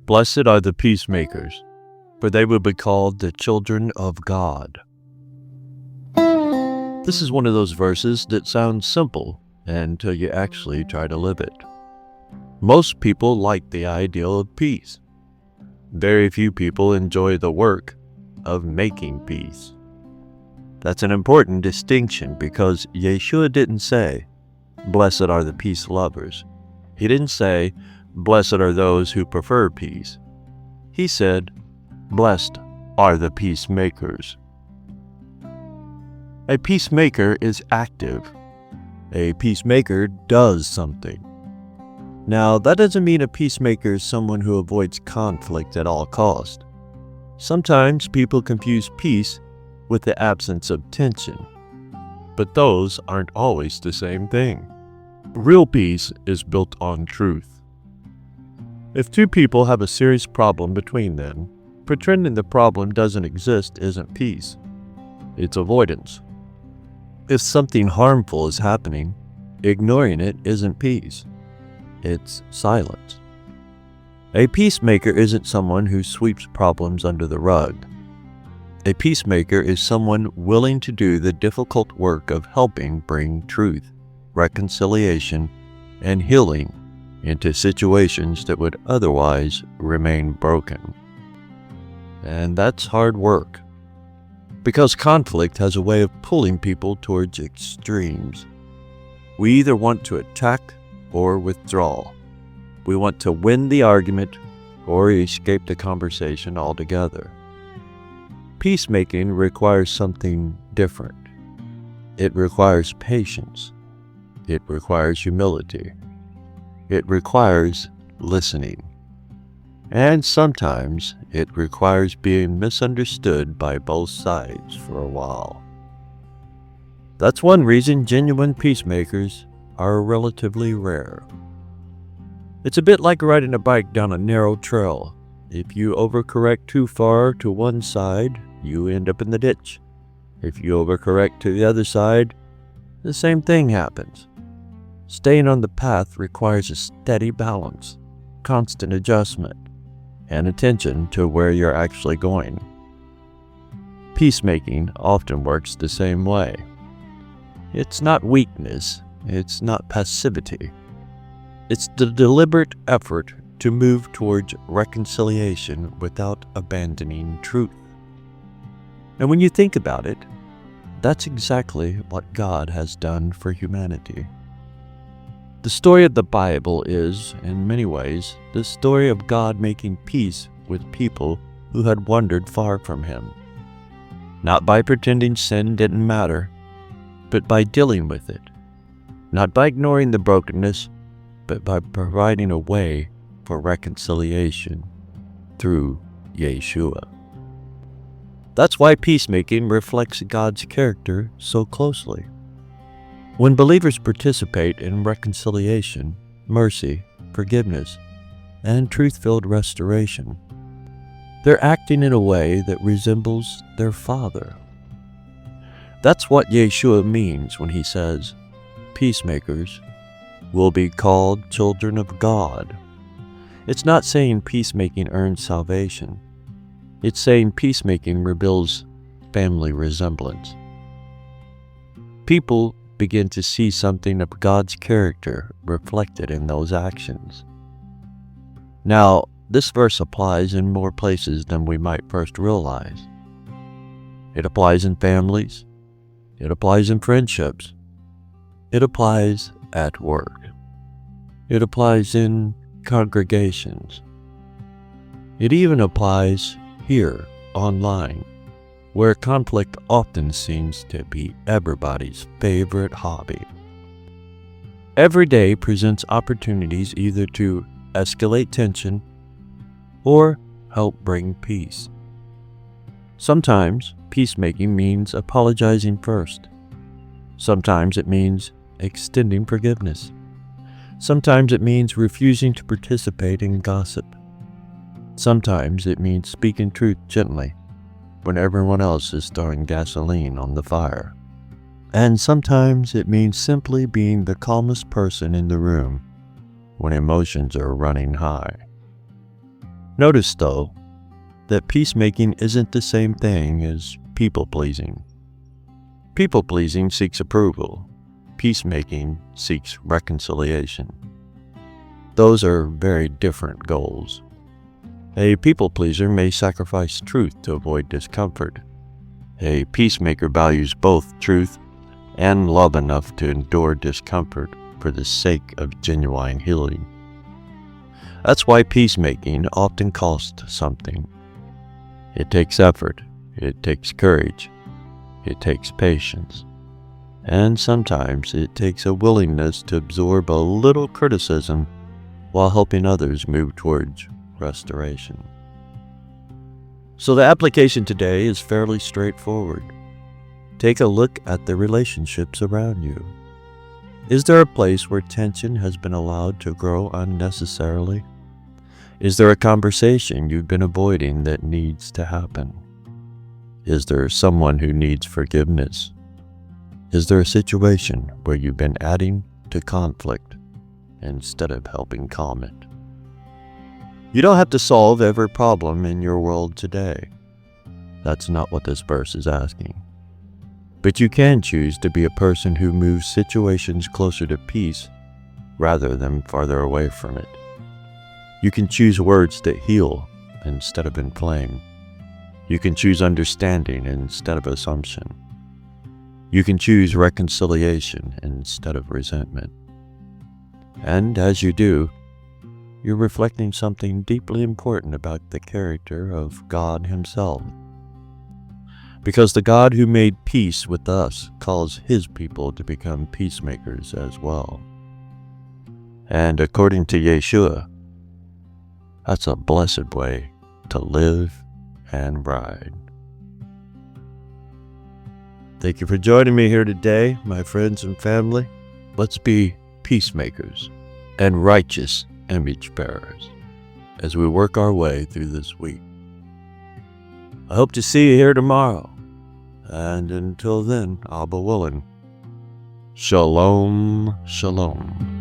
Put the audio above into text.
Blessed are the peacemakers, for they will be called the children of God. This is one of those verses that sounds simple until you actually try to live it. Most people like the ideal of peace. Very few people enjoy the work of making peace. That's an important distinction because Yeshua didn't say, "Blessed are the peace lovers." He didn't say, "Blessed are those who prefer peace." He said, "Blessed are the peacemakers." A peacemaker is active. A peacemaker does something. Now, that doesn't mean a peacemaker is someone who avoids conflict at all costs. Sometimes people confuse peace with the absence of tension. But those aren't always the same thing. Real peace is built on truth. If two people have a serious problem between them, pretending the problem doesn't exist isn't peace. It's avoidance. If something harmful is happening, ignoring it isn't peace. It's silence. A peacemaker isn't someone who sweeps problems under the rug. A peacemaker is someone willing to do the difficult work of helping bring truth, reconciliation, and healing into situations that would otherwise remain broken. And that's hard work, because conflict has a way of pulling people towards extremes. We either want to attack or withdraw. We want to win the argument or escape the conversation altogether. Peacemaking requires something different. It requires patience. It requires humility. It requires listening. And sometimes it requires being misunderstood by both sides for a while. That's one reason genuine peacemakers are relatively rare. It's a bit like riding a bike down a narrow trail. If you overcorrect too far to one side, you end up in the ditch. If you overcorrect to the other side, the same thing happens. Staying on the path requires a steady balance, constant adjustment, and attention to where you're actually going. Peacemaking often works the same way. It's not weakness, it's not passivity. It's the deliberate effort to move towards reconciliation without abandoning truth. And when you think about it, that's exactly what God has done for humanity. The story of the Bible is, in many ways, the story of God making peace with people who had wandered far from Him. Not by pretending sin didn't matter, but by dealing with it. Not by ignoring the brokenness, but by providing a way for reconciliation through Yeshua. That's why peacemaking reflects God's character so closely. When believers participate in reconciliation, mercy, forgiveness, and truth-filled restoration, they're acting in a way that resembles their Father. That's what Yeshua means when He says, "Peacemakers will be called children of God." It's not saying peacemaking earns salvation. It's saying peacemaking rebuilds family resemblance. People begin to see something of God's character reflected in those actions. Now, this verse applies in more places than we might first realize. It applies in families. It applies in friendships. It applies at work. It applies in congregations. It even applies here, online, where conflict often seems to be everybody's favorite hobby. Every day presents opportunities either to escalate tension or help bring peace. Sometimes peacemaking means apologizing first. Sometimes it means extending forgiveness. Sometimes it means refusing to participate in gossip. Sometimes it means speaking truth gently when everyone else is throwing gasoline on the fire. And sometimes it means simply being the calmest person in the room when emotions are running high. Notice, though, that peacemaking isn't the same thing as people-pleasing. People-pleasing seeks approval. Peacemaking seeks reconciliation. Those are very different goals. A people-pleaser may sacrifice truth to avoid discomfort. A peacemaker values both truth and love enough to endure discomfort for the sake of genuine healing. That's why peacemaking often costs something. It takes effort, it takes courage, it takes patience, and sometimes it takes a willingness to absorb a little criticism while helping others move towards restoration. So the application today is fairly straightforward. Take a look at the relationships around you. Is there a place where tension has been allowed to grow unnecessarily? Is there a conversation you've been avoiding that needs to happen? Is there someone who needs forgiveness? Is there a situation where you've been adding to conflict instead of helping calm it? You don't have to solve every problem in your world today. That's not what this verse is asking. But you can choose to be a person who moves situations closer to peace rather than farther away from it. You can choose words that heal instead of inflame. You can choose understanding instead of assumption. You can choose reconciliation instead of resentment. And as you do, you're reflecting something deeply important about the character of God Himself. Because the God who made peace with us calls His people to become peacemakers as well. And according to Yeshua, that's a blessed way to live and ride. Thank you for joining me here today, my friends and family. Let's be peacemakers and righteous image bearers as we work our way through this week. I hope to see you here tomorrow. And until then, Abba willing, Shalom, Shalom.